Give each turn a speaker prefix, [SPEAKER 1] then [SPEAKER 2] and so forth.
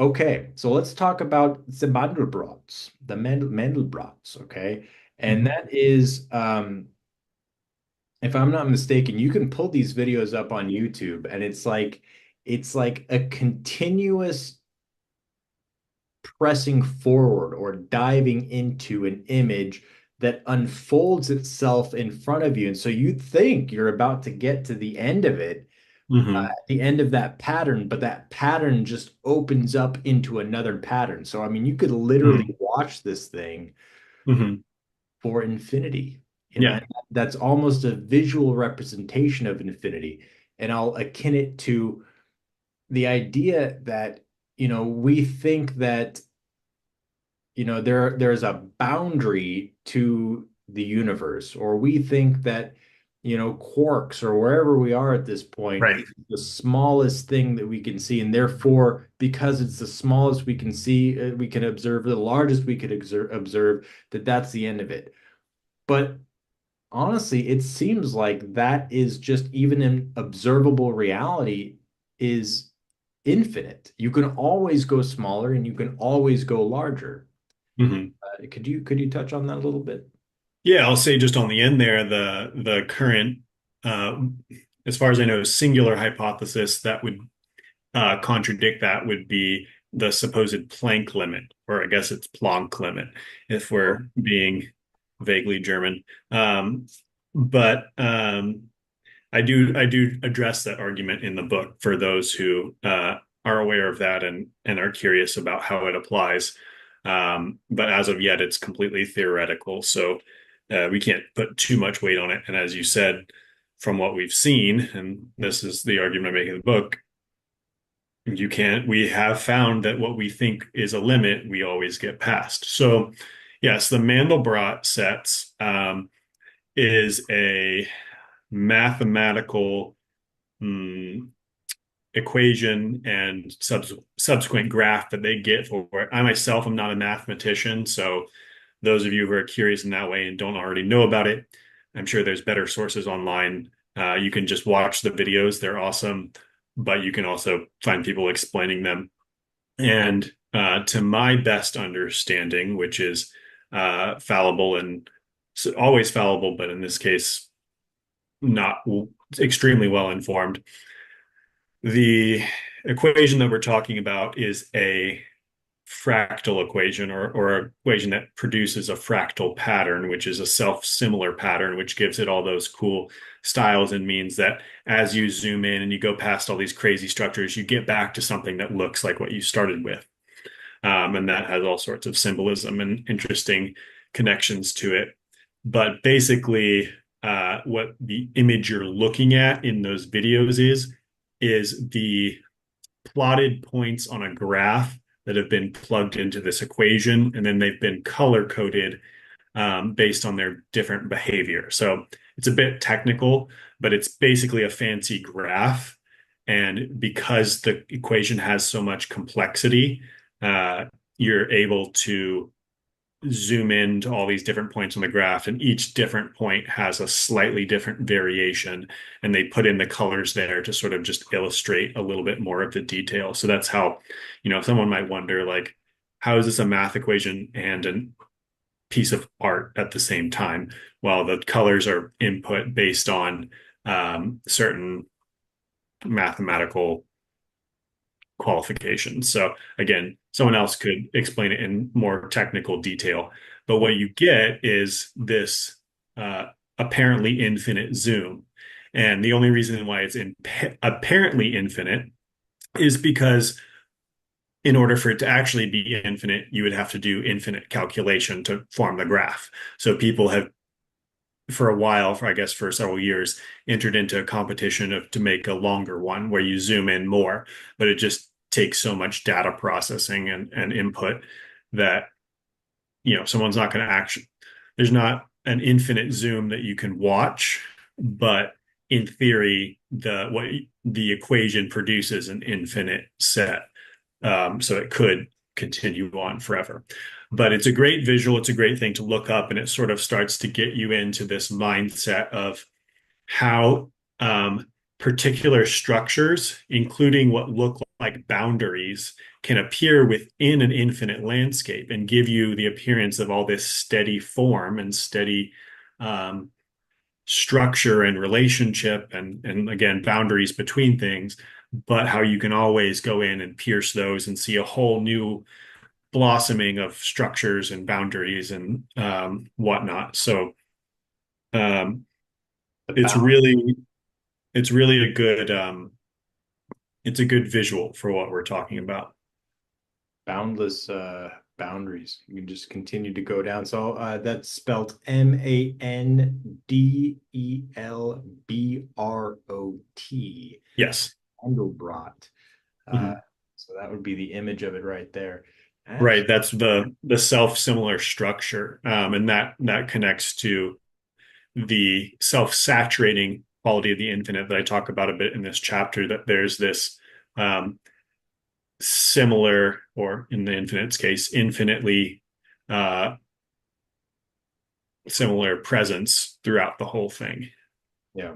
[SPEAKER 1] Okay, so let's talk about the mandelbrots, the mandelbrots, okay? And
[SPEAKER 2] Mhm.
[SPEAKER 1] that is, if I'm not mistaken, you can pull these videos up on YouTube and it's like a continuous pressing forward or diving into an image that unfolds itself in front of you. And so you think you're about to get to the end of it,
[SPEAKER 2] Mhm.
[SPEAKER 1] the end of that pattern, but that pattern just opens up into another pattern. So, I mean, you could literally
[SPEAKER 2] Mhm.
[SPEAKER 1] watch this thing
[SPEAKER 2] Mhm.
[SPEAKER 1] for infinity.
[SPEAKER 2] Yeah.
[SPEAKER 1] And that's almost a visual representation of infinity. And I'll akin it to the idea that, we think that there's a boundary to the universe, or we think that quarks or wherever we are at this point
[SPEAKER 2] Right.
[SPEAKER 1] is the smallest thing that we can see, and therefore because it's the smallest we can see, we can observe, the largest we could observe, that's the end of it. But honestly, it seems like that is just, even in observable reality, is infinite. You can always go smaller and you can always go larger.
[SPEAKER 2] Mhm.
[SPEAKER 1] Could you touch on that a little bit?
[SPEAKER 2] Yeah, I'll say just on the end there, the current, uh, as far as I know, singular hypothesis that would contradict that would be the supposed Planck limit, or I guess it's Planck limit, if we're being vaguely German. But I do address that argument in the book for those who are aware of that and are curious about how it applies. But as of yet, it's completely theoretical, so we can't put too much weight on it. And as you said, from what we've seen, and this is the argument I make in the book, you can't. We have found that what we think is a limit, we always get past. So, yes, the Mandelbrot sets is a mathematical mm, equation and subsequent graph that they get for it. I myself am not a mathematician, so those of you who are curious in that way and don't already know about it, I'm sure there's better sources online. You can just watch the videos; they're awesome, but you can also find people explaining them. And to my best understanding, which is fallible and always fallible, but in this case, not extremely well informed, the equation that we're talking about is a fractal equation, or an equation that produces a fractal pattern, which is a self-similar pattern, which gives it all those cool styles and means that as you zoom in and you go past all these crazy structures, you get back to something that looks like what you started with. And that has all sorts of symbolism and interesting connections to it. But basically, what the image you're looking at in those videos is the plotted points on a graph that have been plugged into this equation, and then they've been color coded based on their different behavior. So it's a bit technical, but it's basically a fancy graph. And because the equation has so much complexity, uh, you're able to zoom in to all these different points on the graph, and each different point has a slightly different variation. And they put in the colors there to sort of just illustrate a little bit more of the detail. So that's how, someone might wonder, like, how is this a math equation and a piece of art at the same time? Well, the colors are input based on certain mathematical qualifications. So again, someone else could explain it in more technical detail. But what you get is this apparently infinite zoom. And the only reason why it's apparently infinite is because in order for it to actually be infinite, you would have to do infinite calculation to form the graph. So people have, for a while, for I guess for several years, entered into a competition to make a longer one where you zoom in more, but it just takes so much data processing and input that someone's not going to actually. There's not an infinite zoom that you can watch, but in theory, the equation produces an infinite set, so it could continue on forever. But it's a great visual. It's a great thing to look up, and it sort of starts to get you into this mindset of how particular structures, including what look like boundaries can appear within an infinite landscape and give you the appearance of all this steady form and steady um, structure and relationship and again boundaries between things, but how you can always go in and pierce those and see a whole new blossoming of structures and boundaries and whatnot. So um,
[SPEAKER 1] The
[SPEAKER 2] it's
[SPEAKER 1] bound
[SPEAKER 2] really it's really a good it's a good visual for what we're talking about.
[SPEAKER 1] boundless boundaries. You can just continue to go down. So that's spelled Mandelbrot.
[SPEAKER 2] Yes.
[SPEAKER 1] Mandelbrot. Uh,
[SPEAKER 2] Mhm.
[SPEAKER 1] so that would be the image of it right there.
[SPEAKER 2] Right.
[SPEAKER 1] Actually,
[SPEAKER 2] That's the self-similar structure, and that connects to the self-saturating quality of the infinite that I talk about a bit in this chapter. That there's this um, similar, or in the infinite's case, infinitely uh, similar presence throughout the whole thing.
[SPEAKER 1] yeah.